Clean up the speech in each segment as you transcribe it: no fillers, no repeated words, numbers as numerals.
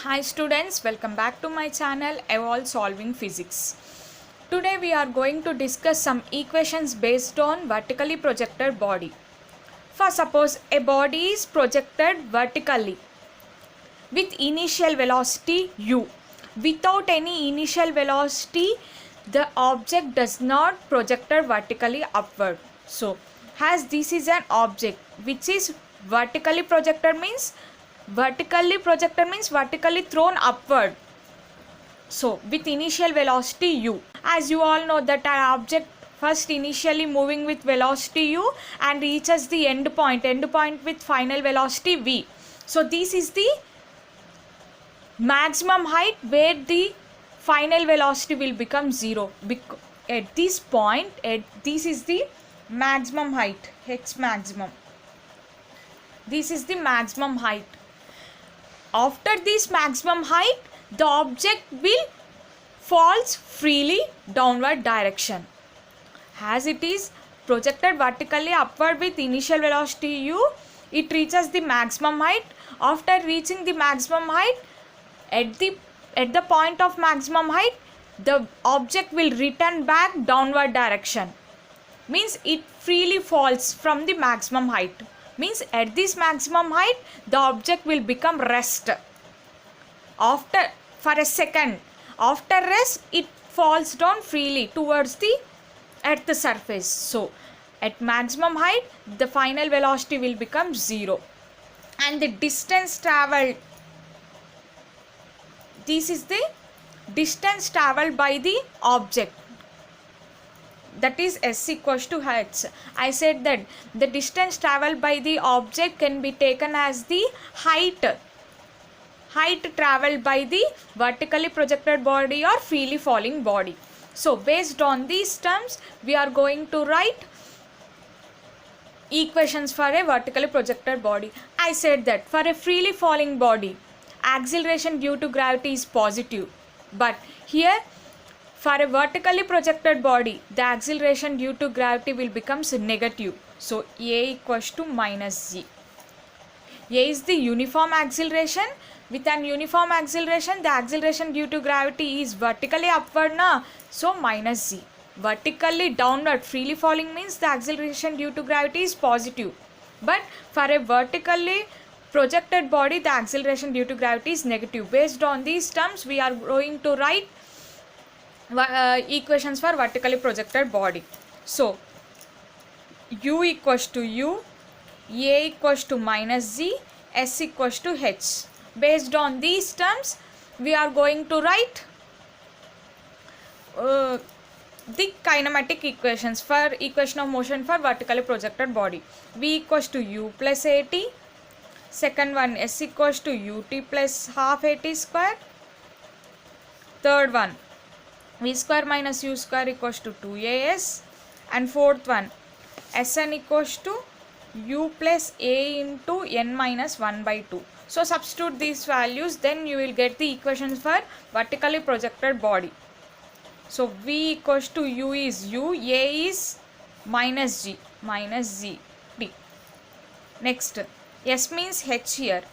Hi students, welcome back to my channel Evolve Solving Physics. Today we are going to discuss some equations based on vertically projected body. For suppose a body is projected vertically with initial velocity u. Without any initial velocity, the object does not projected vertically upward. So, as this is an object which is vertically projected means vertically thrown upward. So, with initial velocity u, as you all know that an object first initially moving with velocity u and reaches the end point with final velocity v. So, this is the maximum height where the final velocity will become 0. At this point, this is the maximum height, x maximum. This is the maximum height. After this maximum height, the object will falls freely downward direction. As it is projected vertically upward with initial velocity u, it reaches the maximum height. After reaching the maximum height, at the point of maximum height, the object will return back downward direction. Means it freely falls from the maximum height. Means at this maximum height, the object will become rest. For a second, after rest, it falls down freely towards the earth surface. So, at maximum height, the final velocity will become 0. And the distance traveled, this is the distance traveled by the object. That is s equals to h. I said that the distance traveled by the object can be taken as the height traveled by the vertically projected body or freely falling body. So based on these terms, we are going to write equations for a vertically projected body. I said that for a freely falling body, acceleration due to gravity is positive, but here for a vertically projected body, the acceleration due to gravity will become negative. So, A equals to minus g. A is the uniform acceleration. With an uniform acceleration, the acceleration due to gravity is vertically upward na. So, minus g. Vertically downward, freely falling means the acceleration due to gravity is positive. But for a vertically projected body, the acceleration due to gravity is negative. Based on these terms, we are going to write equations for vertically projected body. So, u equals to u, a equals to minus g, s equals to h. Based on these terms, we are going to write the kinematic equations for equation of motion for vertically projected body. V equals to u plus at. Second one, s equals to ut plus half at square. Third one, v square minus u square equals to 2as. And fourth one, Sn equals to u plus a into n minus 1 by 2. So substitute these values, then you will get the equations for vertically projected body. So v equals to u is u, a is minus g t. Next, s means h here.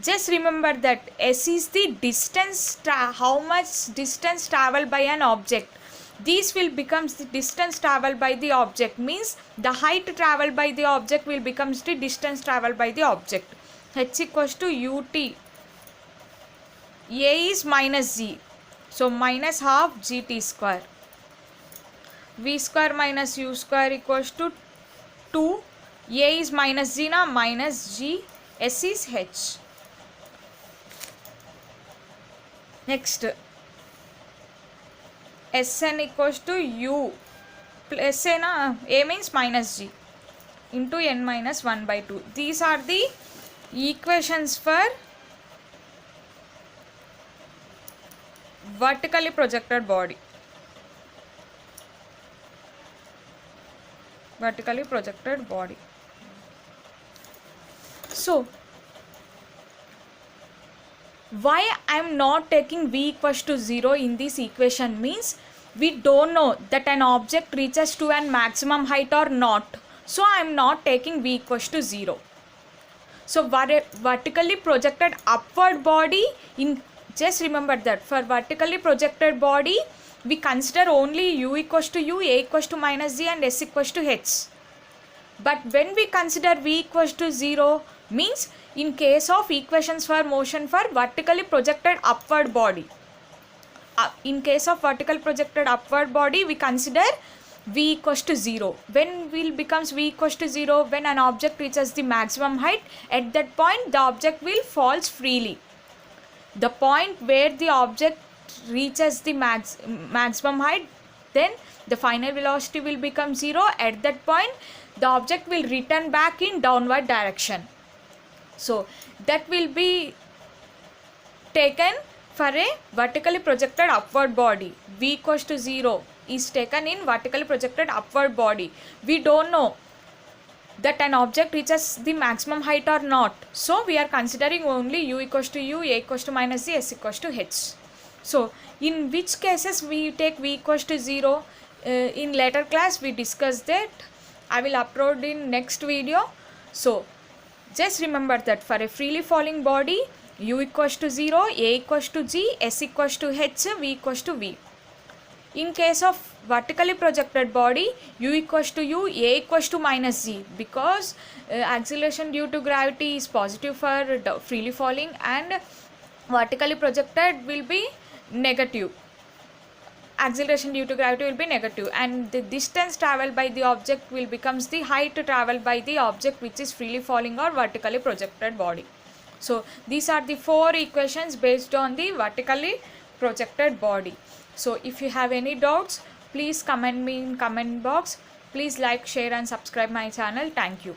Just remember that s is the distance, how much distance traveled by an object. This will become the distance traveled by the object, means the height traveled by the object will become the distance traveled by the object. H equals to ut. A is minus g. So minus half gt square. V square minus u square equals to 2. A is minus g na, minus g. S is h. Next, Sn equals to u plus a means minus g into n minus 1 by 2. These are the equations for vertically projected body. Vertically projected body. So, why I am not taking v equals to 0 in this equation means we don't know that an object reaches to an maximum height or not. So I am not taking v equals to 0. So vertically projected upward body, in just remember that for vertically projected body we consider only u equals to u, a equals to minus z, and s equals to h. But when we consider v equals to 0, means in case of equations for motion for vertically projected upward body, in case of vertical projected upward body we consider v equals to 0. When will becomes v equals to 0? When an object reaches the maximum height. At that point the object will falls freely. The point where the object reaches the maximum height, then the final velocity will become 0. At that point the object will return back in downward direction. So that will be taken for a vertically projected upward body. V equals to 0 is taken in vertically projected upward body. We don't know that an object reaches the maximum height or not. So we are considering only u equals to u, a equals to minus z, s equals to h. So in which cases we take v equals to 0? In later class we discuss that. I will upload in next video. So just remember that for a freely falling body, u equals to 0, a equals to g, s equals to h, v equals to v. In case of vertically projected body, u equals to u, a equals to minus z, because acceleration due to gravity is positive for freely falling, and vertically projected will be negative. Acceleration due to gravity will be negative, and the distance traveled by the object will becomes the height traveled by the object which is freely falling or vertically projected body. So these are the 4 equations based on the vertically projected body. So if you have any doubts, please comment me in comment box. Please like, share and subscribe my channel. Thank you.